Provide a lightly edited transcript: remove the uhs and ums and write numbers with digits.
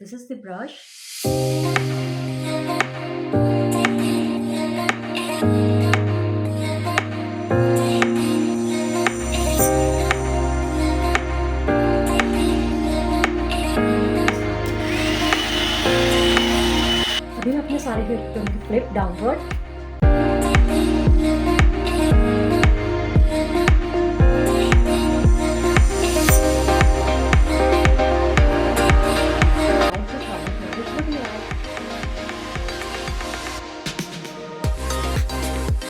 This is the brush. अभी मैं अपने सारे हेयर को फ्लिप डाउनवर्ड